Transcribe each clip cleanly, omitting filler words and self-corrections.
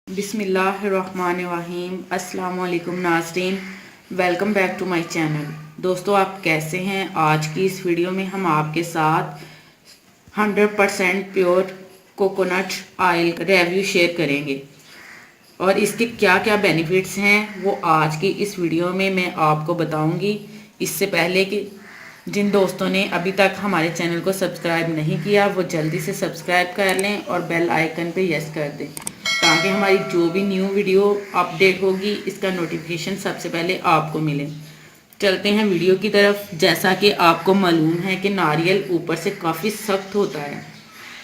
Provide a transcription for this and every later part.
बिस्मिल्लाहिर्रहमानिर्रहीम। अस्सलाम वालेकुम नाज़रीन, welcome back to my channel. दोस्तों, आप कैसे हैं? आज की इस वीडियो में हम आपके साथ 100% प्योर कोकोनट ऑयल का रिव्यू शेयर करेंगे और इसके क्या क्या बेनिफिट्स हैं वो आज की इस वीडियो में मैं आपको बताऊंगी। इससे पहले कि जिन दोस्तों ने अभी तक हमारे चैनल को सब्सक्राइब नहीं किया वो जल्दी से सब्सक्राइब कर लें और बेल आइकन पे यस कर दें ताकि हमारी जो भी न्यू वीडियो अपडेट होगी इसका नोटिफिकेशन सबसे पहले आपको मिले। चलते हैं वीडियो की तरफ। जैसा कि आपको मालूम है कि नारियल ऊपर से काफ़ी सख्त होता है,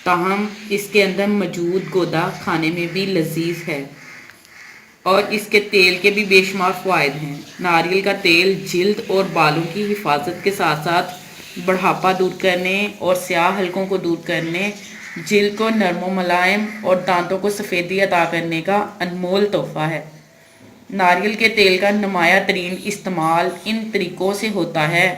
ताहम इसके अंदर मौजूद गोदा खाने में भी लजीज है और इसके तेल के भी बेशुमार फ़वाइद हैं। नारियल का तेल जिल्द और बालों की हिफाजत के साथ साथ बुढ़ापा दूर करने और स्याह हलकों को दूर करने, जिल्द को नरम व मुलायम और दांतों को सफ़ेदी अता करने का अनमोल तोहफा है। नारियल के तेल का नुमाया तरीन इस्तेमाल इन तरीक़ों से होता है।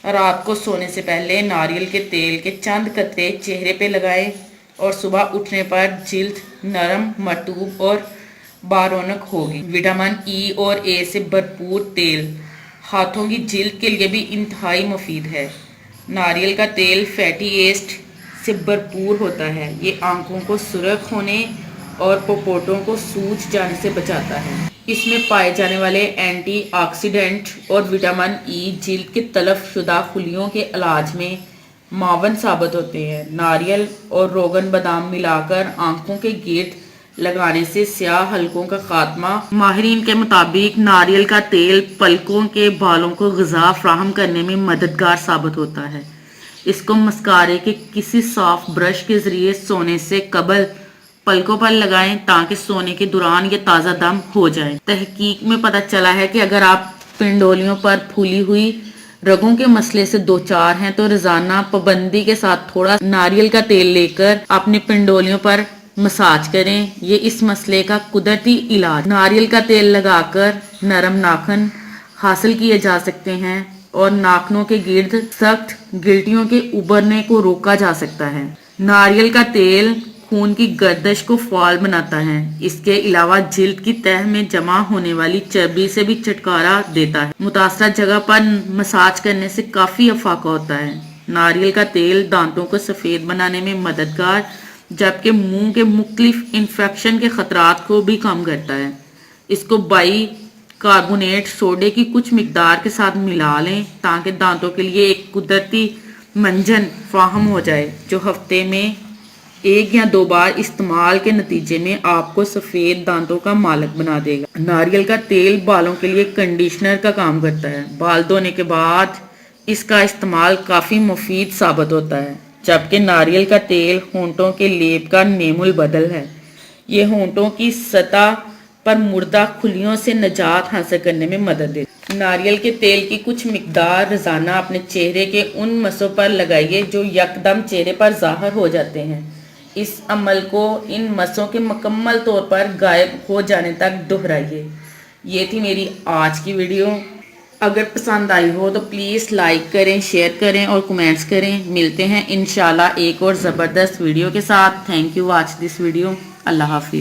रात को सोने से पहले नारियल के तेल के चंद कतरे चेहरे पे लगाएं और सुबह उठने पर जिल्द नरम, मरतूब और बारौनक होगी। विटामिन ई और ए से भरपूर तेल हाथों की जिल्द के लिए भी इंतहाई मुफीद है। नारियल का तेल फैटी एसिड से भरपूर होता है। ये आंखों को सुर्ख होने और पोपोटों को सूज जाने से बचाता है। इसमें पाए जाने वाले एंटीऑक्सीडेंट और विटामिन ई जिल्द के तलफ शुदा खुलियों के इलाज में मावन साबित होते हैं। नारियल और रोगन बादाम मिलाकर आंखों के गिर्द लगाने से स्याह हलकों का खात्मा। माहिरीन के मुताबिक नारियल का तेल पलकों के बालों को ग़िज़ा फराहम करने में मददगार साबित होता है। इसको मस्कारे के किसी सॉफ्ट ब्रश के ज़रिए सोने से कबल पलकों पर लगाएं ताकि सोने के दौरान ये ताज़ा दम हो जाए। तहकीक में पता चला है कि अगर आप पिंडोलियों पर फूली हुई रगों के मसले से दो चार हैं तो रोजाना पाबंदी के साथ थोड़ा नारियल का तेल लेकर अपने पिंडोलियों पर मसाज करें। ये इस मसले का कुदरती इलाज। नारियल का तेल लगाकर नरम नाखून हासिल किए जा सकते हैं और नाखूनों के गिर्द सख्त गिल्टियों के उभरने को रोका जा सकता है। नारियल का तेल खून की गर्दिश को फाल बनाता है। इसके अलावा जिल्द की तह में जमा होने वाली चर्बी से भी छुटकारा देता है। मुतासरा जगह पर मसाज करने से काफ़ी अफाका होता है। नारियल का तेल दांतों को सफ़ेद बनाने में मददगार, जबकि मुंह के मुख्तलिफ इन्फेक्शन के खतरात को भी कम करता है। इसको बाई कार्बोनेट सोडे की कुछ मिकदार के साथ मिला लें ताकि दांतों के लिए एक कुदरती मंजन फराहम हो जाए, जो हफ्ते में 1 या 2 बार इस्तेमाल के नतीजे में आपको सफ़ेद दांतों का मालिक बना देगा। नारियल का तेल बालों के लिए कंडीशनर का काम करता है। बाल धोने के बाद इसका इस्तेमाल काफ़ी मुफीद साबित होता है, जबकि नारियल का तेल होंठों के लेप का नेमुल बदल है। ये होंठों की सतह पर मुर्दा खुलियों से निजात हासिल करने में मदद देती है। नारियल के तेल की कुछ मिकदार रोजाना अपने चेहरे के उन मसों पर लगाइए जो यकदम चेहरे पर ज़ाहिर हो जाते हैं। इस अमल को इन मसों के मुकम्मल तौर पर गायब हो जाने तक दोहराइए। ये थी मेरी आज की वीडियो। अगर पसंद आई हो तो प्लीज़ लाइक करें, शेयर करें और कमेंट्स करें। मिलते हैं इंशाल्लाह एक और ज़बरदस्त वीडियो के साथ। Thank you watch this video. अल्लाह हाफिज़।